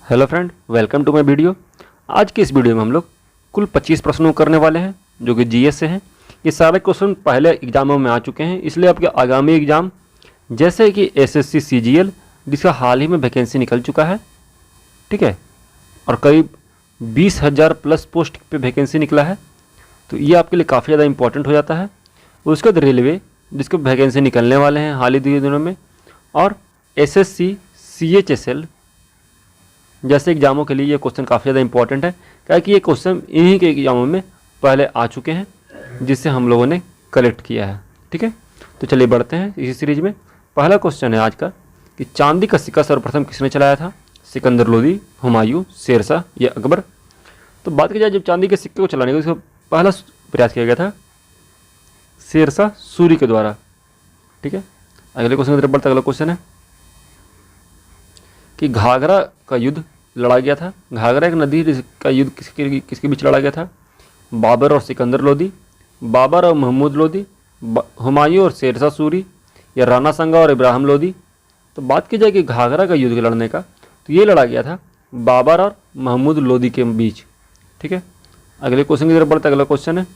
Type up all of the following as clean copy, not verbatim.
Hello friend, welcome to my video. आज की इस वीडियो में हम लोग कुल 25 प्रश्नों करने वाले हैं जो कि जीएस से हैं। ये सारे क्वेश्चन पहले एग्जामों में आ चुके हैं, इसलिए आपके आगामी एग्जाम जैसे कि एसएससी सीजीएल जिसका हाल ही में वैकेंसी निकल चुका है, ठीक है, और करीब 20,000 प्लस पोस्ट पे वैकेंसी निकला है, तो ये आपके लिए काफ़ी ज़्यादा इंपॉर्टेंट हो जाता है। उसके बाद रेलवे जिसके वैकेंसी निकलने वाले हैं हाल ही दिनों में, और एसएससी सीएचएसएल जैसे एग्जामों के लिए ये क्वेश्चन काफ़ी ज़्यादा इंपॉर्टेंट है, क्या कि ये क्वेश्चन इन्हीं के एग्जामों में पहले आ चुके हैं जिससे हम लोगों ने कलेक्ट किया है। ठीक है, तो चलिए बढ़ते हैं इसी सीरीज में। पहला क्वेश्चन है आज का कि चांदी का सिक्का सर्वप्रथम किसने चलाया था? सिकंदर लोदी, हुमायूं, शेरशाह या अकबर? तो बात की जाए जब चांदी के सिक्के को चलाने का, उसका पहला प्रयास किया गया था शेरशाह सूरी के द्वारा। ठीक है, अगले क्वेश्चन की तरफ बढ़ते। अगला क्वेश्चन है कि घाघरा का युद्ध लड़ा गया था। घाघरा एक नदी का युद्ध किसके बीच लड़ा गया था? बाबर और सिकंदर लोदी, बाबर और महमूद लोदी, हुमायूं और शेरशाह सूरी या राणा सांगा और इब्राहिम लोदी? तो बात की जाए कि घाघरा का युद्ध लड़ने का, तो ये लड़ा गया था बाबर और महमूद लोदी के बीच। ठीक है, अगले क्वेश्चन की तरफ बढ़ते। अगला क्वेश्चन है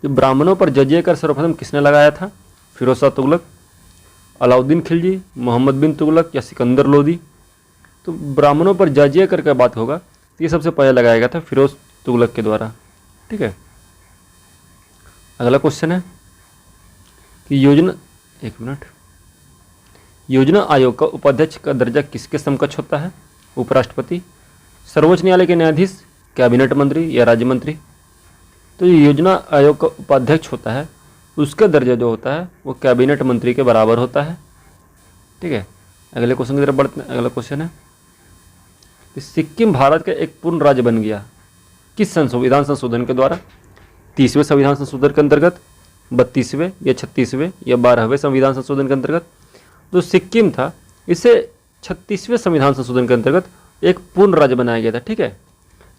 कि ब्राह्मणों पर जजिया कर सर्वप्रथम किसने लगाया था? फिरोज शाह तुगलक, अलाउद्दीन खिलजी, मोहम्मद बिन तुगलक या सिकंदर लोदी? तो ब्राह्मणों पर जजिया कर का बात होगा तो ये सबसे पहले लगाया गया था फिरोज तुगलक के द्वारा। ठीक है, अगला क्वेश्चन है कि योजना आयोग का उपाध्यक्ष का दर्जा किसके समकक्ष होता है? उपराष्ट्रपति, सर्वोच्च न्यायालय के न्यायाधीश, कैबिनेट मंत्री या राज्य मंत्री? तो ये योजना आयोग का उपाध्यक्ष होता है, उसका दर्जा जो होता है वो कैबिनेट मंत्री के बराबर होता है। ठीक है, अगले क्वेश्चन की तरफ बढ़ते हैं। अगला क्वेश्चन है कि सिक्किम भारत का एक पूर्ण राज्य बन गया किस संविधान संशोधन के द्वारा? 30वें संविधान संशोधन के अंतर्गत, 32वें या 36वें या 12वें संविधान संशोधन के अंतर्गत? जो सिक्किम था इसे 36वें संविधान संशोधन के अंतर्गत एक पूर्ण राज्य बनाया गया था। ठीक है,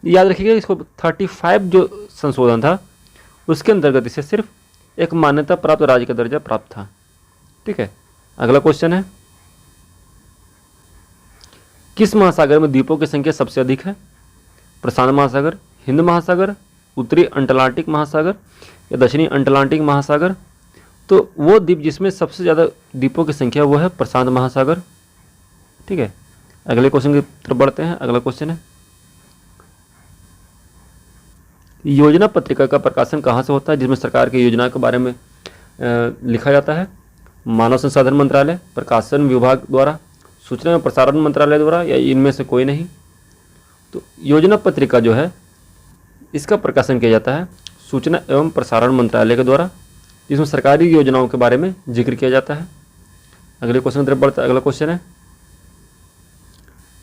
याद रखिएगा इसको 35 जो संशोधन था उसके अंतर्गत इसे सिर्फ एक मान्यता प्राप्त राज्य का दर्जा प्राप्त था। ठीक है, अगला क्वेश्चन है किस महासागर में द्वीपों की संख्या सबसे अधिक है? प्रशांत महासागर, हिंद महासागर, उत्तरी अटलांटिक महासागर या दक्षिणी अटलांटिक महासागर? तो वो द्वीप जिसमें सबसे ज़्यादा द्वीपों की संख्या वो है प्रशांत महासागर। ठीक है, अगले क्वेश्चन की तरफ बढ़ते हैं। अगला क्वेश्चन है योजना पत्रिका का प्रकाशन कहाँ से होता है जिसमें सरकार की योजना के बारे में लिखा जाता है? मानव संसाधन मंत्रालय, प्रकाशन विभाग द्वारा, सूचना एवं प्रसारण मंत्रालय द्वारा या इनमें से कोई नहीं? तो योजना पत्रिका जो है इसका प्रकाशन किया जाता है सूचना एवं प्रसारण मंत्रालय के द्वारा, जिसमें सरकारी योजनाओं के बारे में जिक्र किया जाता है। अगले क्वेश्चन की तरफ बढ़ता है। अगला क्वेश्चन है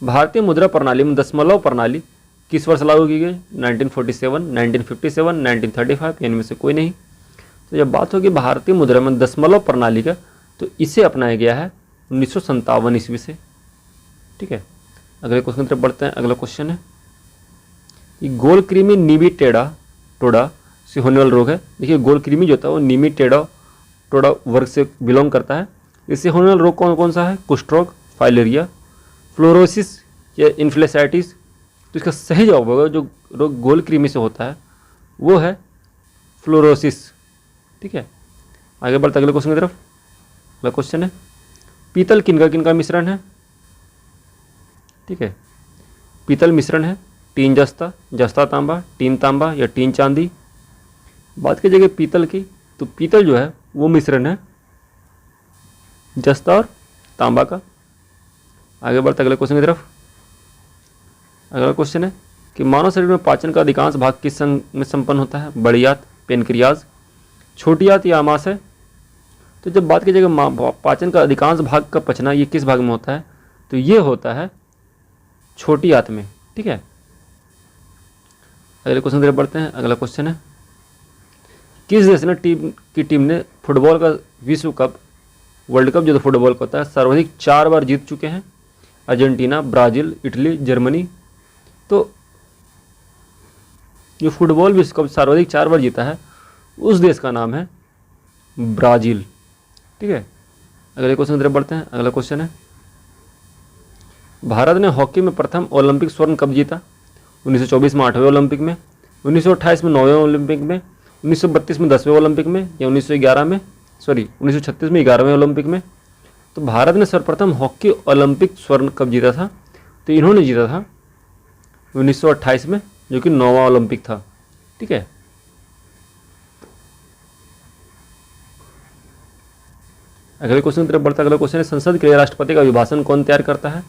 भारतीय मुद्रा प्रणाली में दशमलव प्रणाली किस वर्ष लागू की गई? 1947, 1957, 1935 या इनमें से कोई नहीं? तो जब बात होगी भारतीय मुद्रा में दशमलव प्रणाली का, तो इसे अपनाया गया है 1957 ईस्वी से। ठीक है, अगले क्वेश्चन की तरफ बढ़ते हैं। अगला क्वेश्चन है कि गोल कृमि नीमी-टेढ़ा-टोढ़ा से होने वाला रोग है। देखिए गोल कृमि जो होता है वो नीमी-टेढ़ा-टोढ़ा वर्ग से बिलोंग करता है। इससे होने वाला रोग कौन कौन सा है? कुष्ठ रोग, फाइलेरिया, फ्लोरोसिस या इन्फ्लुएंजाइटिस? तो इसका सही जवाब होगा जो रोग गोल कृमि से होता है वो है फ्लोरोसिस। ठीक है, आगे बढ़ते अगले क्वेश्चन की तरफ। अगला क्वेश्चन है पीतल किनका मिश्रण है? ठीक है, पीतल मिश्रण है टीन जस्ता, जस्ता तांबा, टीन तांबा या टीन चांदी? बात की जाएगी पीतल की, तो पीतल जो है वो मिश्रण है जस्ता और तांबा का। आगे बढ़ते अगले क्वेश्चन की तरफ। अगला क्वेश्चन है कि मानव शरीर में पाचन का अधिकांश भाग किस अंग में संपन्न होता है? बड़ी आंत, पेनक्रियाज, छोटी आंत या आमाशय? तो जब बात की जाएगी पाचन का अधिकांश भाग का पचना ये किस भाग में होता है? तो ये होता है छोटी आंत में। ठीक है, अगले क्वेश्चन की तरफ बढ़ते हैं। अगला क्वेश्चन है किस देश ने टीम ने फुटबॉल का विश्व कप, वर्ल्ड कप जो फुटबॉल का होता है, सर्वाधिक 4 बार जीत चुके हैं? Argentina, Brazil, Italy, Germany? तो जो फुटबॉल विश्व कप सर्वाधिक 4 बार जीता है उस देश का नाम है ब्राज़ील। ठीक है, अगले क्वेश्चन की तरफ बढ़ते हैं। अगला क्वेश्चन है, भारत ने हॉकी में प्रथम ओलंपिक स्वर्ण कब जीता? 1924 में 8वें ओलंपिक में, 1928 में 9वें ओलंपिक में, 1932 में 10वें ओलंपिक में, या 1936 में 11वें ओलंपिक में? तो भारत ने सर्वप्रथम हॉकी ओलंपिक स्वर्ण कब जीता था? तो इन्होंने जीता था 1928 में, जो कि 9वां ओलंपिक था। ठीक है, अगले क्वेश्चन की तरफ बढ़ता है। अगला क्वेश्चन है, संसद के लिए राष्ट्रपति का अभिभाषण कौन तैयार करता है?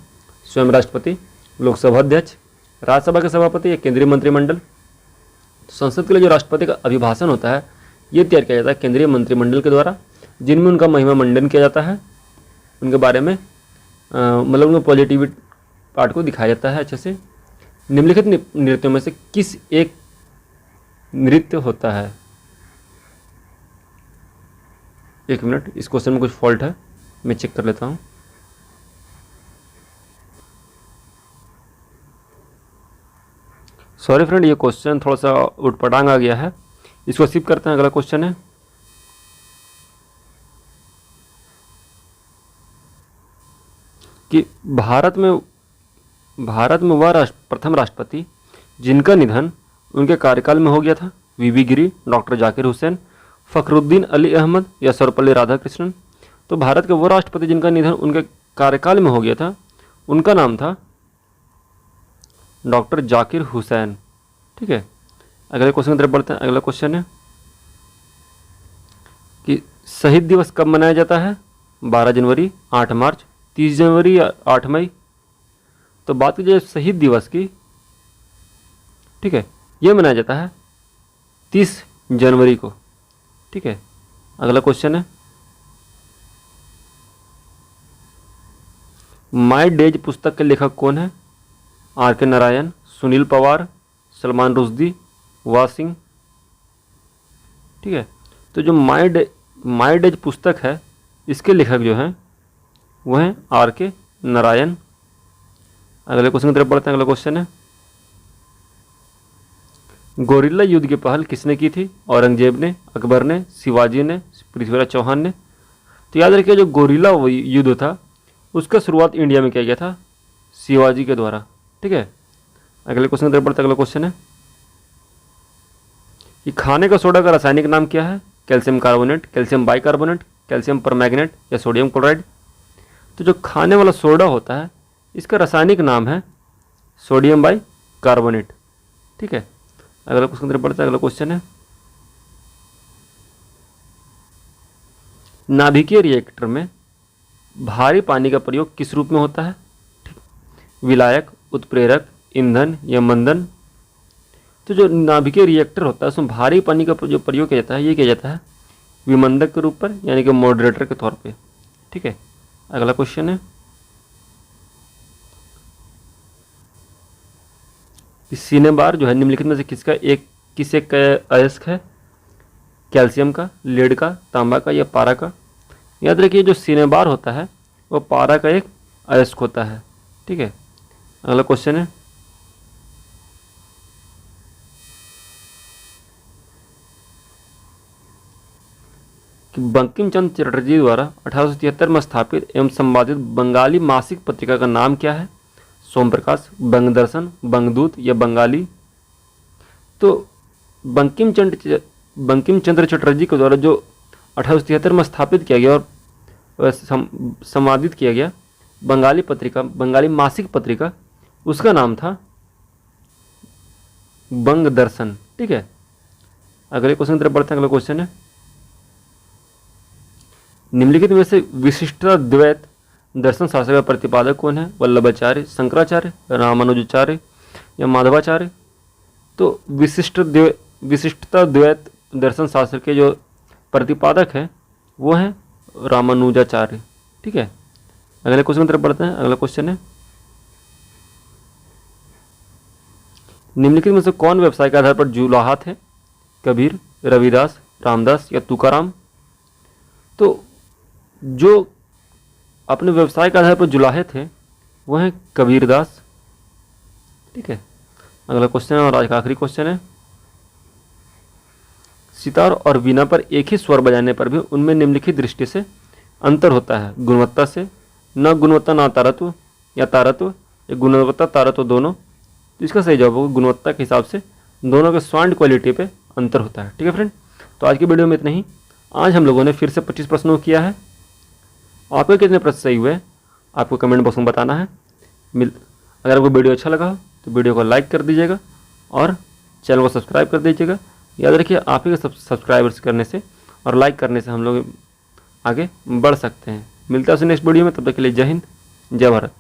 स्वयं राष्ट्रपति, लोकसभा अध्यक्ष, राज्यसभा के सभापति या केंद्रीय मंत्रिमंडल? तो संसद के लिए जो राष्ट्रपति का अभिभाषण होता है ये तैयार किया जाता है केंद्रीय मंत्रिमंडल के द्वारा, जिनमें उनका महिमा मंडन किया जाता है, उनके बारे में मतलब उनके पॉजिटिव पार्ट को दिखाया जाता है अच्छे से। निम्नलिखित नृत्यों में से किस एक नृत्य होता है? एक मिनट, इस क्वेश्चन में कुछ फॉल्ट है, मैं चेक कर लेता हूँ। सॉरी फ्रेंड, ये क्वेश्चन थोड़ा सा उटपटांग आ गया है, इसको स्किप करते हैं। अगला क्वेश्चन है, कि भारत में वह प्रथम राष्ट्रपति जिनका निधन उनके कार्यकाल में हो गया था? वीवी गिरी, डॉक्टर जाकिर हुसैन, फखरुद्दीन अली अहमद या सर्वपल्ली राधाकृष्णन? तो भारत के वो राष्ट्रपति जिनका निधन उनके कार्यकाल में हो गया था, उनका नाम था डॉक्टर जाकिर हुसैन। ठीक है, अगले क्वेश्चन की तरफ बढ़ते हैं। अगला क्वेश्चन है कि शहीद दिवस कब मनाया जाता है? 12 जनवरी, 8 मार्च, 30 जनवरी या 8 मई? तो बात की जाए शहीद दिवस की, ठीक है, यह मनाया जाता है 30 जनवरी को। ठीक है, अगला क्वेश्चन है, माई डेज पुस्तक के लेखक कौन है? आर के नारायण, सुनील पवार, सलमान रुश्दी, वासिंग? ठीक है, तो जो माई डेज पुस्तक है इसके लेखक जो हैं वो हैं आर के नारायण। अगले क्वेश्चन की तरफ बढ़ते हैं। अगला क्वेश्चन है, गोरिल्ला युद्ध की पहल किसने की थी? औरंगजेब ने, अकबर ने, शिवाजी ने, पृथ्वीराज चौहान ने? तो याद रखिए, जो गोरिल्ला युद्ध था उसका शुरुआत इंडिया में किया गया था शिवाजी के द्वारा। ठीक है, अगले क्वेश्चन की तरफ बढ़ते हैं। अगला क्वेश्चन है कि खाने का सोडा का रासायनिक नाम क्या है? Calcium carbonate, calcium bicarbonate, calcium permanganate या सोडियम क्लोराइड? तो जो खाने वाला सोडा होता है इसका रासायनिक नाम है सोडियम बाइकार्बोनेट। ठीक है, अगला क्वेश्चन की तरफ बढ़ते हैं। अगला क्वेश्चन है, नाभिकीय रिएक्टर में भारी पानी का प्रयोग किस रूप में होता है? विलायक, उत्प्रेरक, ईंधन या मंदन? तो जो नाभिकीय रिएक्टर होता है उसमें भारी पानी का जो प्रयोग किया जाता है ये किया जाता है विमंदक के रूप पर, यानी कि मॉडरेटर के तौर पे। ठीक है, अगला क्वेश्चन है कि सिनेबार जो है निम्नलिखित में से किस एक का अयस्क है? कैल्शियम का, लेड का, तांबा का या पारा का? याद रखिए, जो सिनेबार होता है वो पारा का एक अयस्क होता है। ठीक है, अगला क्वेश्चन है कि बंकिम चंद्र चटर्जी द्वारा 1873 में स्थापित एवं संपादित बंगाली मासिक पत्रिका का नाम क्या है? सोम प्रकाश, बंगदर्शन, बंगदूत या बंगाली? तो बंकिम चंद्र चटर्जी के द्वारा जो 1873 में स्थापित किया गया और संपादित किया गया बंगाली पत्रिका, बंगाली मासिक पत्रिका, उसका नाम था बंगदर्शन। ठीक है, अगले क्वेश्चन की तरफ बढ़ते हैं। अगला क्वेश्चन है, निम्नलिखित में से विशिष्टाद्वैत दर्शन शास्त्र का प्रतिपादक कौन है? वल्लभाचार्य, शंकराचार्य, रामानुजाचार्य या माधवाचार्य? तो विशिष्टाद्वैत दर्शन शास्त्र के जो प्रतिपादक हैं वो हैं रामानुजाचार्य। ठीक है, अगले क्वेश्चन की तरफ बढ़ते हैं। अगला क्वेश्चन है, निम्नलिखित में से कौन व्यवसाय के आधार पर जुलाहा थे? कबीर, रविदास, रामदास या तुकाराम? तो जो अपने व्यवसाय के आधार पर जुलाहे थे वो हैं कबीरदास। ठीक है, अगला क्वेश्चन है और आज का आखिरी क्वेश्चन है, सितार और वीणा पर एक ही स्वर बजाने पर भी उनमें निम्नलिखित दृष्टि से अंतर होता है। गुणवत्ता से, न गुणवत्ता न तारत्व, या तारत्व, या गुणवत्ता तारत्व दोनों। तो इसका सही जवाब होगा गुणवत्ता के हिसाब से दोनों के साउंड क्वालिटी पे अंतर होता है। ठीक है फ्रेंड, तो आज की वीडियो में इतना ही। आज हम लोगों ने फिर से 25 प्रश्नों को किया है। आपके कितने प्रश्न सही हुए आपको कमेंट बॉक्स में बताना है। अगर आपको वीडियो अच्छा लगा हो तो वीडियो को लाइक कर दीजिएगा और चैनल को सब्सक्राइब कर दीजिएगा। याद रखिए, आप ही के सब्सक्राइबर्स करने से और लाइक करने से हम लोग आगे बढ़ सकते हैं। मिलता है नेक्स्ट वीडियो में, तब तक के लिए जय हिंद, जय भारत।